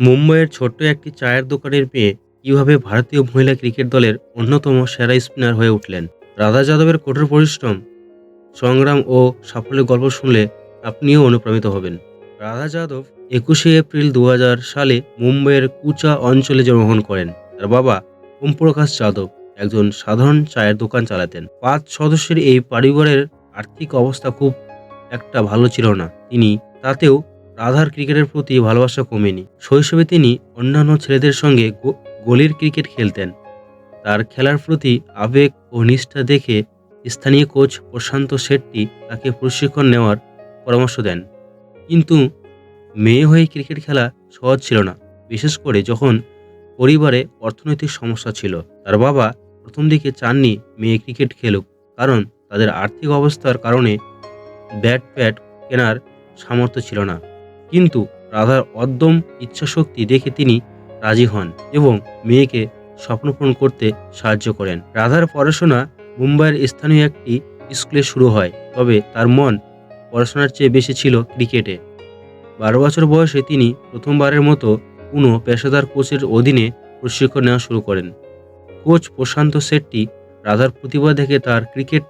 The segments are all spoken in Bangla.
মুম্বইয়ের ছোট্ট একটি চায়ের দোকানের মেয়ে কীভাবে ভারতীয় মহিলা ক্রিকেট দলের অন্যতম সেরা স্পিনার হয়ে উঠলেন। রাধা যাদবের কঠোর পরিশ্রম, সংগ্রাম ও সাফল্যের গল্প শুনলে আপনিও অনুপ্রাণিত হবেন। রাধা যাদব 21শে এপ্রিল 2000 সালে মুম্বইয়ের কুচা অঞ্চলে জন্মগ্রহণ করেন। তার বাবা ওমপ্রকাশ যাদব একজন সাধারণ চায়ের দোকান চালাতেন। 5 সদস্যের এই পরিবারের আর্থিক অবস্থা খুব একটা ভালো ছিল না। তাতেও রাধার ক্রিকেটের প্রতি ভালোবাসা কমেনি। শৈশবে তিনি অন্যান্য ছেলেদের সঙ্গে গলির ক্রিকেট খেলতেন। তার খেলার প্রতি আবেগ ও নিষ্ঠা দেখে স্থানীয় কোচ প্রশান্ত শেট্টি তাকে প্রশিক্ষণ নেওয়ার পরামর্শ দেন। কিন্তু মেয়ে হয়ে ক্রিকেট খেলা সহজ ছিল না, বিশেষ করে যখন পরিবারে অর্থনৈতিক সমস্যা ছিল। তার বাবা প্রথম দিকে চাননি মেয়ে ক্রিকেট খেলুক, কারণ তাদের আর্থিক অবস্থার কারণে ব্যাট প্যাড কেনার সামর্থ্য ছিল না। কিন্তু রাধার অদ্যম ইচ্ছাশক্তি দেখে তিনি রাজি হন এবং মেয়েকে স্বপ্ন পূরণ করতে সাহায্য করেন। রাধার পড়াশোনা মুম্বাইয়ের স্থানীয় একটি স্কুলে শুরু হয়, তবে তার মন পড়াশোনার চেয়ে বেশি ছিল ক্রিকেটে। 12 বছর বয়সে তিনি প্রথমবারের মতো কোনো পেশাদার কোচের অধীনে প্রশিক্ষণ নেওয়া শুরু করেন। কোচ প্রশান্ত শেট্টি রাধার প্রতিভা দেখে তার ক্রিকেট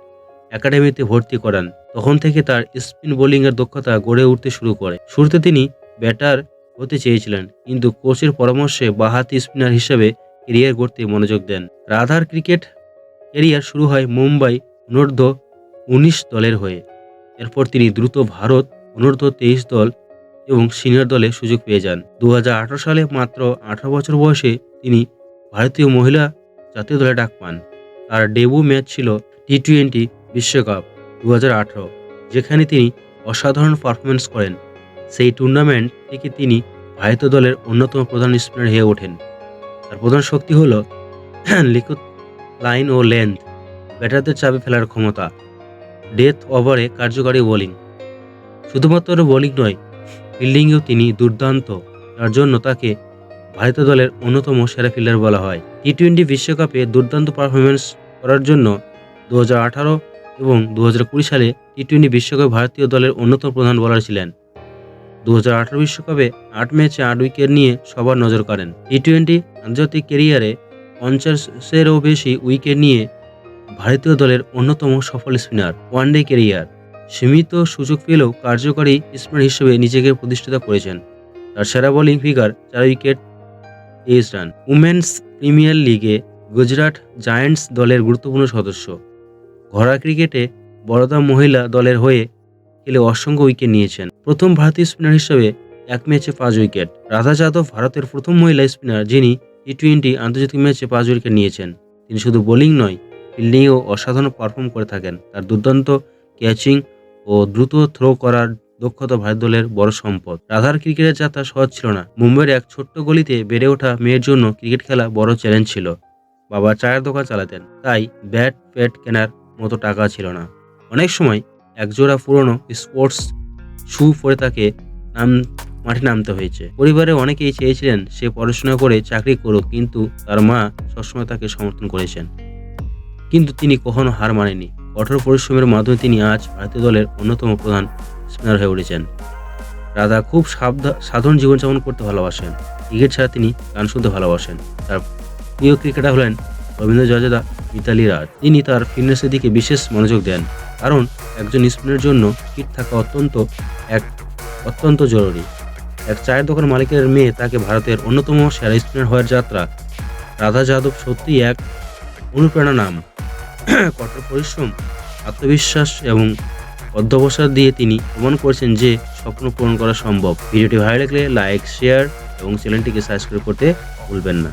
একাডেমিতে ভর্তি করান। তখন থেকে তার স্পিন বোলিংয়ের দক্ষতা গড়ে উঠতে শুরু করে। শুরুতে তিনি ব্যাটার হতে চেয়েছিলেন, কিন্তু কোচের পরামর্শে বাঁহাতি স্পিনার হিসেবে ক্যারিয়ার গড়তে মনোযোগ দেন। রাধার ক্রিকেট ক্যারিয়ার শুরু হয় মুম্বাই অনূর্ধ্ব-19 দলের হয়ে। এরপর তিনি দ্রুত ভারত অনূর্ধ্ব-23 দল এবং সিনিয়র দলে সুযোগ পেয়ে যান। 2018 সালে মাত্র 18 বছর বয়সে তিনি ভারতীয় মহিলা জাতীয় দলে ডাক পান। তার ডেবু ম্যাচ ছিল টি-20 বিশ্বকাপ 2018, যেখানে তিনি অসাধারণ পারফরমেন্স করেন। সেই টুর্নামেন্ট থেকে তিনি ভারতীয় দলের অন্যতম প্রধান স্পিনার হয়ে ওঠেন। তার প্রধান শক্তি হল লিকুদ লাইন ও লেন্থ, ব্যাটারদের চাপে ফেলার ক্ষমতা, ডেথ ওভারে কার্যকারী বোলিং। শুধুমাত্র বোলিং নয়, ফিল্ডিংয়েও তিনি দুর্দান্ত। তার জন্য তাকে ভারতীয় দলের অন্যতম সেরা ফিল্ডার বলা হয়। টি-20 বিশ্বকাপে দুর্দান্ত পারফরমেন্স করার জন্য 2018 এবং 2020 সালে টি-20 বিশ্বকাপে ভারতীয় দলের অন্যতম প্রধান বোলার ছিলেন। 2018 বিশ্বকাপে 8 ম্যাচে 8 উইকেট নিয়ে সবার নজর কাড়েন। টি-20 আন্তর্জাতিক ক্যারিয়ারে 50-এরও বেশি উইকেট নিয়ে ভারতীয় দলের অন্যতম সফল স্পিনার। ওয়ানডে ক্যারিয়ার সীমিত সুযোগ পেলেও কার্যকরী স্পিনার হিসেবে নিজেকে প্রতিষ্ঠিত করেছেন। তার সেরা bowling figure 4 wicket 23 run. Women's premier লিগে গুজরাট জায়ান্টস দলের গুরুত্বপূর্ণ সদস্য। ঘরোয়া ক্রিকেটে বরোদা মহিলা দলের হয়ে খেলে অসংখ্য উইকেট নিয়েছেন। প্রথম ভারতীয় স্পিনার হিসেবে 1 ম্যাচে 5 উইকেট। রাধা যাদব ভারতের প্রথম মহিলা স্পিনার যিনি টি-20 আন্তর্জাতিক ম্যাচে 5 উইকেট নিয়েছেন। তিনি শুধু বোলিং নয়, ফিল্ডিংয়েও অসাধারণ পারফর্ম করে থাকেন। তার দুর্দান্ত ক্যাচিং ও দ্রুত থ্রো করার দক্ষতা ভারত দলের বড় সম্পদ। রাধার ক্রিকেটের যাত্রা সহজ ছিল না। মুম্বাইয়ের এক ছোট্ট গলিতে বেড়ে ওঠা মেয়ের জন্য ক্রিকেট খেলা বড় চ্যালেঞ্জ ছিল। বাবা চায়ের দোকান চালাতেন, তাই ব্যাট প্যাড কেনার মতো টাকা ছিল না। অনেক সময় একজোড়া পুরনো স্পোর্টস শু পরে তাকে মাঠে নামতে হয়েছে। পরিবারে অনেকেই চেয়েছিলেন সে পড়াশোনা করে চাকরি করুক, কিন্তু তার মা সবসময় তাকে সমর্থন করেছেন। কিন্তু তিনি কখনো হার মানেনি। কঠোর পরিশ্রমের মাধ্যমে তিনি আজ ভারতীয় দলের অন্যতম প্রধান স্পিনার হয়ে উঠেছেন। রাধা খুব সাধারণ জীবনযাপন করতে ভালোবাসেন। ক্রিকেট ছাড়া তিনি গান শুনতে ভালোবাসেন। তার প্রিয় ক্রিকেটার হলেন রবীন্দ্র জাদেজা, মিতালি রাজ। তিনি তার ফিটনেসের দিকে বিশেষ মনোযোগ দেন, কারণ একজন স্পিনারের জন্য ফিট থাকা অত্যন্ত জরুরি। এক চায়ের দোকান মালিকের মেয়ে তাকে ভারতের অন্যতম সেরা স্পিনার হওয়ার যাত্রা। রাধা যাদব সত্যি এক অনুপ্রেরণা নাম। কঠোর পরিশ্রম, আত্মবিশ্বাস এবং অধ্যবসায় দিয়ে তিনি প্রমাণ করেছেন যে স্বপ্ন পূরণ করা সম্ভব। ভিডিওটি ভালো লাগলে লাইক, শেয়ার এবং চ্যানেলটিকে সাবস্ক্রাইব করতে ভুলবেন না।